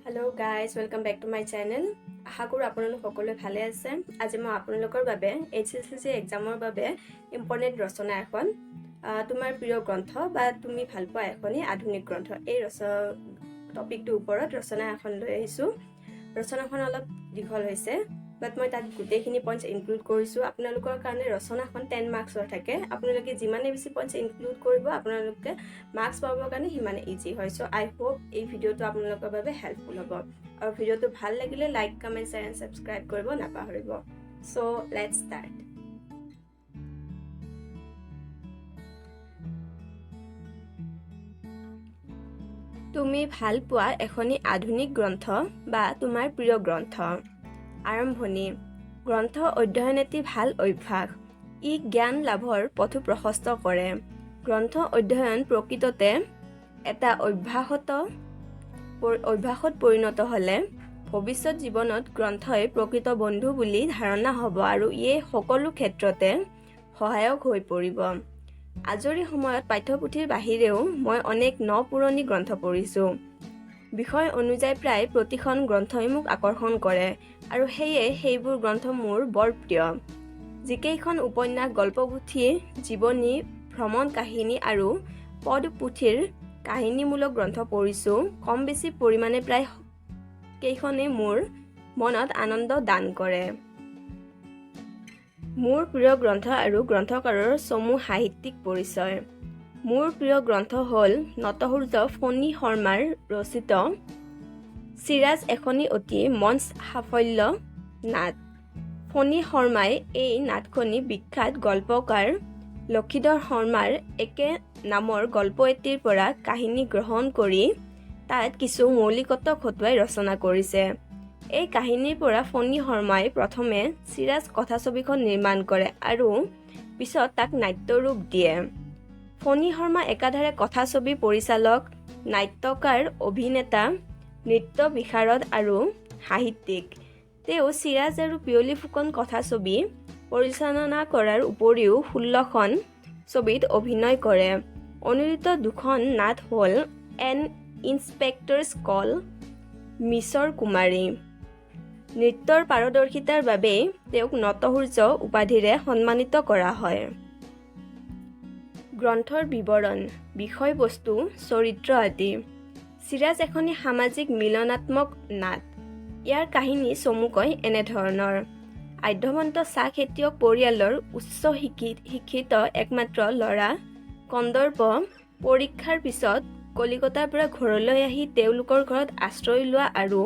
Hello guys, welcome back to my channel. আশা কৰো আপোনালোক সকলোৱে ভালে আছে। আজি মই আপোনালোকৰ বাবে HSLC এক্সামৰ বাবে ইম্পৰ্টেন্ট ৰচনা এখন তোমাৰ প্ৰিয় গ্ৰন্থ বা তুমি ভাল পোৱা এখনি আধুনিক গ্ৰন্থ এই টপিকটোৰ ওপৰত ৰচনা এখন লৈ আহিছো। ৰচনাখন অলপ দীঘল হৈছে বাট মই তাত গোটেইখিনি পইণ্টছ ইনক্লুড কৰিছো। আপোনালোকৰ কাৰণে ৰচনাখন 10 মাৰ্কছৰ থাকে। আপোনালোকে যিমানে বেছি পইণ্টছ ইনক্লুড কৰিব আপোনালোকে মাৰ্কছ পাবৰ কাৰণে সিমানে ইজি হয়। সো আই হোপ এই ভিডিঅ'টো আপোনালোকৰ বাবে হেল্পফুল হ'ব। আৰু ভিডিঅ'টো ভাল লাগিলে like, comment, share and subscribe কৰিব নাপাহৰিব। So let's start. তুমি ভাল পোৱা এখনি আধুনিক গ্ৰন্থ বা তোমাৰ প্ৰিয় গ্ৰন্থ। আৰম্ভণি। গ্ৰন্থ অধ্যয়ন এটি ভাল অভ্যাস। ই জ্ঞান লাভৰ পথো প্ৰশস্ত কৰে। গ্ৰন্থ অধ্যয়ন প্ৰকৃততে এটা অভ্যাসত পৰিণত হ'লে ভৱিষ্যত জীৱনত গ্ৰন্থই প্ৰকৃত বন্ধু বুলি ধাৰণা হ'ব আৰু ইয়ে সকলো ক্ষেত্ৰতে সহায়ক হৈ পৰিব। আজৰি সময়ত পাঠ্যপুথিৰ বাহিৰেও মই অনেক পুৰণি গ্ৰন্থ পঢ়িছোঁ। বিষয় অনুযায়ী প্ৰায় প্ৰতিখন গ্ৰন্থই মোক আকৰ্ষণ কৰে আৰু সেয়ে সেইবোৰ গ্ৰন্থ মোৰ বৰ প্ৰিয়। যিকেইখন উপন্যাস, গল্পপুথি, জীৱনী, ভ্ৰমণ কাহিনী আৰু পদপুথিৰ কাহিনীমূলক গ্ৰন্থ পঢ়িছোঁ, কম বেছি পৰিমাণে প্ৰায় কেইখনেই মোৰ মনত আনন্দ দান কৰে। মোৰ প্ৰিয় গ্ৰন্থ আৰু গ্ৰন্থকাৰৰ চমু সাহিত্যিক পৰিচয়। মোৰ প্ৰিয় গ্ৰন্থ হ'ল নটসূৰ্য ফণী শৰ্মাৰ ৰচিত চিৰাজ এখনি অতি মঞ্চ সাফল্য নাট। ফণী শৰ্মাই এই নাটখনি বিখ্যাত গল্পকাৰ লক্ষীধৰ শৰ্মাৰ একে নামৰ গল্প এটিৰ পৰা কাহিনী গ্ৰহণ কৰি তাত কিছু মৌলিকত্ব খটুৱাই ৰচনা কৰিছে। এই কাহিনীৰ পৰা ফণী শৰ্মাই প্ৰথমে চিৰাজ কথাছবিখন নিৰ্মাণ কৰে আৰু পিছত তাক নাট্যৰূপ দিয়ে। ফণী শৰ্মা একাধাৰে কথাছবি পৰিচালক, নাট্যকাৰ, অভিনেতা, নৃত্য বিশাৰদ আৰু সাহিত্যিক। তেওঁ চিৰাজ আৰু পিয়লি ফুকন কথাছবি পৰিচালনা কৰাৰ উপৰিও 16খন ছবিত অভিনয় কৰে। অনুদিত দুখন নাট হ'ল এন ইন্সপেক্টৰছ কল, মিছৰ কুমাৰী। নৃত্যৰ পাৰদৰ্শিতাৰ বাবেই তেওঁক নটসূৰ্য উপাধিৰে সন্মানিত কৰা হয়। গ্ৰন্থৰ বিৱৰণ, বিষয়বস্তু, চৰিত্ৰ আদি। চিৰাজ এখনি সামাজিক মিলনাত্মক নাট। ইয়াৰ কাহিনী চমুকৈ এনেধৰণৰ। আধ্যৱন্ত চাহ খেতিয়ক পৰিয়ালৰ উচ্চ শিক্ষিত একমাত্ৰ ল'ৰা কন্দৰ্প পৰীক্ষাৰ পিছত কলিকতাৰ পৰা ঘৰলৈ আহি তেওঁলোকৰ ঘৰত আশ্ৰয় লোৱা আৰু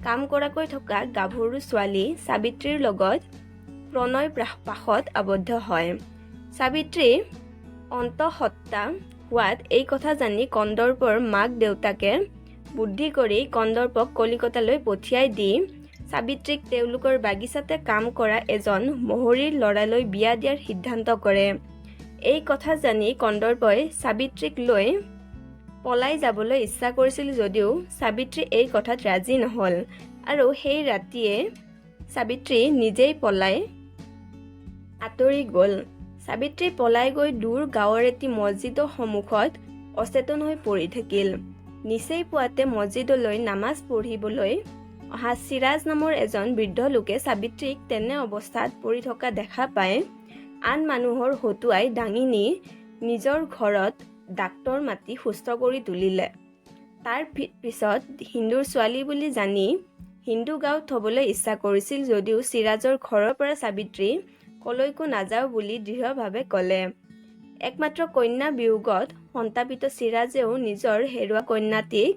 কাম কৰাকৈ থকা গাভৰু ছোৱালী সাবিত্ৰীৰ লগত প্ৰণয় পাশত আবদ্ধ হয়। সাবিত্ৰী অন্তঃসত্ত্বা হোৱাত এই কথা জানি কন্দৰ্পৰ মাক দেউতাকে বুদ্ধি কৰি কন্দৰ্পক কলিকতালৈ পঠিয়াই দি সাবিত্ৰীক তেওঁলোকৰ বাগিচাতে কাম কৰা এজন মহৰীৰ ল'ৰালৈ বিয়া দিয়াৰ সিদ্ধান্ত কৰে। এই কথা জানি কন্দৰ্পই সাবিত্ৰীক লৈ পলাই যাবলৈ ইচ্ছা কৰিছিল যদিও সাবিত্ৰী এই কথাত ৰাজি নহ'ল আৰু সেই ৰাতিয়ে সাবিত্ৰী নিজেই পলাই আঁতৰি গ'ল। সাবিত্ৰী পলাই গৈ দূৰ গাঁৱৰ এটি মছজিদৰ সন্মুখত অচেতন হৈ পৰি থাকিল। নিচেই পুৱাতে মছজিদলৈ নামাজ পঢ়িবলৈ অহা চিৰাজ নামৰ এজন বৃদ্ধ লোকে সাবিত্ৰীক তেনে অৱস্থাত পৰি থকা দেখা পাই আন মানুহৰ হতুৱাই দাঙি নি নিজৰ ঘৰত ডাক্তৰ মাতি সুস্থ কৰি তুলিলে। তাৰ পিছত হিন্দুৰ ছোৱালী বুলি জানি হিন্দু গাঁৱত থবলৈ ইচ্ছা কৰিছিল যদিও চিৰাজৰ ঘৰৰ পৰা সাবিত্ৰী কলৈকো নাযাওঁ বুলি দৃঢ়ভাৱে ক'লে। একমাত্ৰ কন্যা বিয়োগত সন্তাপিত চিৰাজেও নিজৰ হেৰুৱা কন্যাটিক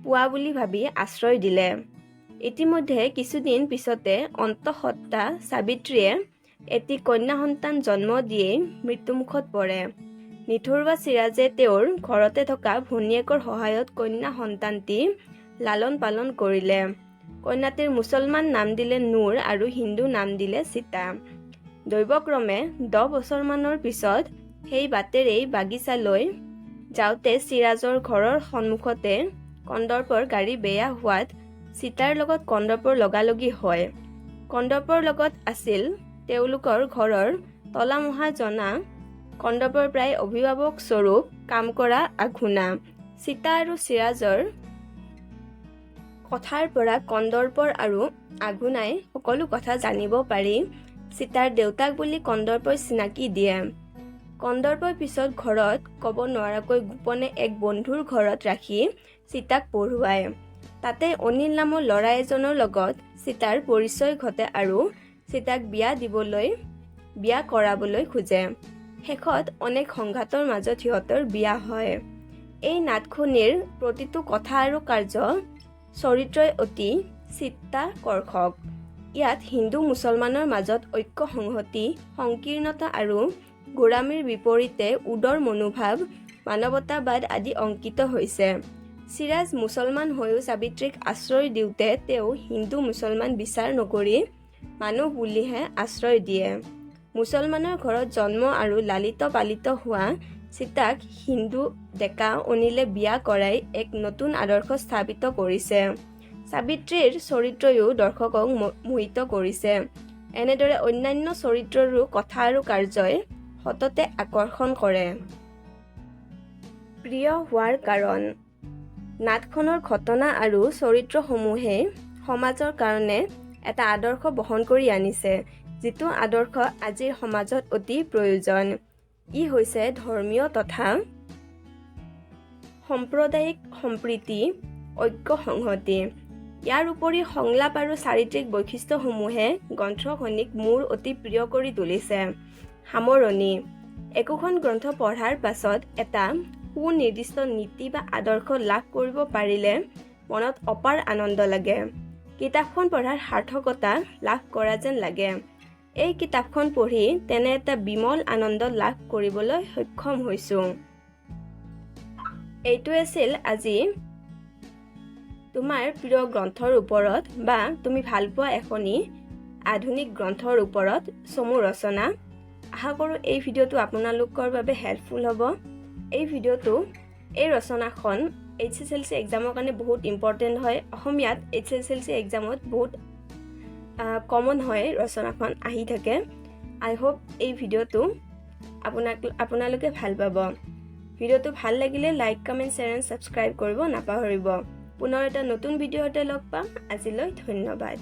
পোৱা বুলি ভাবি আশ্ৰয় দিলে। ইতিমধ্যে কিছুদিন পিছতে অন্তঃসত্ত্বা সাবিত্ৰীয়ে এটি কন্যা সন্তান জন্ম দিয়েই মৃত্যুমুখত পৰে। নিথৰুৱা চিৰাজে তেওঁৰ ঘৰতে থকা ভনীয়েকৰ সহায়ত কন্যা সন্তানটি লালন পালন কৰিলে। কন্যাটিৰ মুছলমান নাম দিলে নূৰ আৰু হিন্দু নাম দিলে সীতা। দৈৱক্ৰমে 10 বছৰমানৰ পিছত সেই বাটেৰেই বাগিচালৈ যাওঁতে চিৰাজৰ ঘৰৰ সন্মুখতে কন্দৰ্পৰ গাড়ী বেয়া হোৱাত সীতাৰ লগত কন্দৰ্পৰ লগালগি হয়। কন্দৰ্পৰ লগত আছিল তেওঁলোকৰ ঘৰৰ তলামহা জনা কন্দৰ্পৰ প্ৰায় অভিভাৱক স্বৰূপ কাম কৰা আঘোনা। সীতা আৰু চিৰাজৰ কথাৰ পৰা কন্দৰ্পৰ আৰু আঘোণাই সকলো কথা জানিব পাৰি সীতাৰ দেউতাক বুলি কন্দৰ্পই চিনাকি দিয়ে। কন্দৰ্পই পিছত ঘৰত ক'ব নোৱাৰাকৈ গোপনে এক বন্ধুৰ ঘৰত ৰাখি সীতাক পঢ়ুৱায়। তাতে অনিল নামৰ ল'ৰা এজনৰ লগত সীতাৰ পৰিচয় ঘটে আৰু সীতাক বিয়া কৰাবলৈ খোজে। শেষত অনেক সংঘাতৰ মাজত সিহঁতৰ বিয়া হয়। এই নাটখনিৰ প্ৰতিটো কথা আৰু কাৰ্য চৰিত্ৰই অতি চিত্তাকৰ্ষক। ইয়াত হিন্দু মুছলমানৰ মাজত ঐক্য সংহতি, সংকীৰ্ণতা আৰু গোড়ামীৰ বিপৰীতে উদাৰ মনোভাৱ, মানৱতাবাদ আদি অংকিত হৈছে। চিৰাজ মুছলমান হৈও সাবিত্ৰীক আশ্ৰয় দিওঁতে তেওঁ হিন্দু মুছলমান বিচাৰ নকৰি মানুহ বুলিহে আশ্ৰয় দিয়ে। মুছলমানৰ ঘৰত জন্ম আৰু লালিত পালিত হোৱা সীতাক হিন্দু ডেকা অনিলে বিয়া কৰাই এক নতুন আদৰ্শ স্থাপিত কৰিছে। সাবিত্ৰীৰ চৰিত্ৰয়ো দৰ্শকক মোহিত কৰিছে। এনেদৰে অন্যান্য চৰিত্ৰৰো কথা আৰু কাৰ্যই সততে আকৰ্ষণ কৰে। প্ৰিয় হোৱাৰ কাৰণ: নাটখনৰ ঘটনা আৰু চৰিত্ৰসমূহে সমাজৰ কাৰণে এটা আদৰ্শ বহন কৰি আনিছে, যিটো আদৰ্শ আজিৰ সমাজত অতি প্ৰয়োজন। ই হৈছে ধৰ্মীয় তথা সাম্প্ৰদায়িক সম্প্ৰীতি, ঐক্য সংহতি। ইয়াৰ উপৰি সংলাপ আৰু চাৰিত্ৰিক বৈশিষ্ট্যসমূহে গ্ৰন্থখনিক মোৰ অতি প্ৰিয় কৰি তুলিছে। সামৰণি: একোখন গ্ৰন্থ পঢ়াৰ পাছত এটা সুনিৰ্দিষ্ট নীতি বা আদৰ্শ লাভ কৰিব পাৰিলে মনত অপাৰ আনন্দ লাগে। কিতাপখন পঢ়াৰ সাৰ্থকতা লাভ কৰা যেন লাগে। এই কিতাপখন পঢ়ি তেনে এটা বিমল আনন্দ লাভ কৰিবলৈ সক্ষম হৈছোঁ। এইটো আছিল আজি তোমাৰ প্ৰিয় গ্ৰন্থৰ ওপৰত বা তুমি ভাল পোৱা এখনি আধুনিক গ্ৰন্থৰ ওপৰত চমু ৰচনা। আশা কৰোঁ এই ভিডিঅ'টো আপোনালোকৰ বাবে হেল্পফুল হ'ব। এই ৰচনাখন HSLC এক্সামৰ কাৰণে বহুত ইম্পৰ্টেণ্ট হয়। অসমীয়াত HSLC এক্সামত বহুত কমন হয়, ৰচনাখন আহি থাকে। আই হোপ এই ভিডিঅ'টো আপোনালোকে ভাল পাব। ভিডিঅ'টো ভাল লাগিলে like, comment, share and subscribe কৰিব নাপাহৰিব। পুনৰ এটা নতুন ভিডিঅ'তে লগ পাম। আজিলৈ ধন্যবাদ।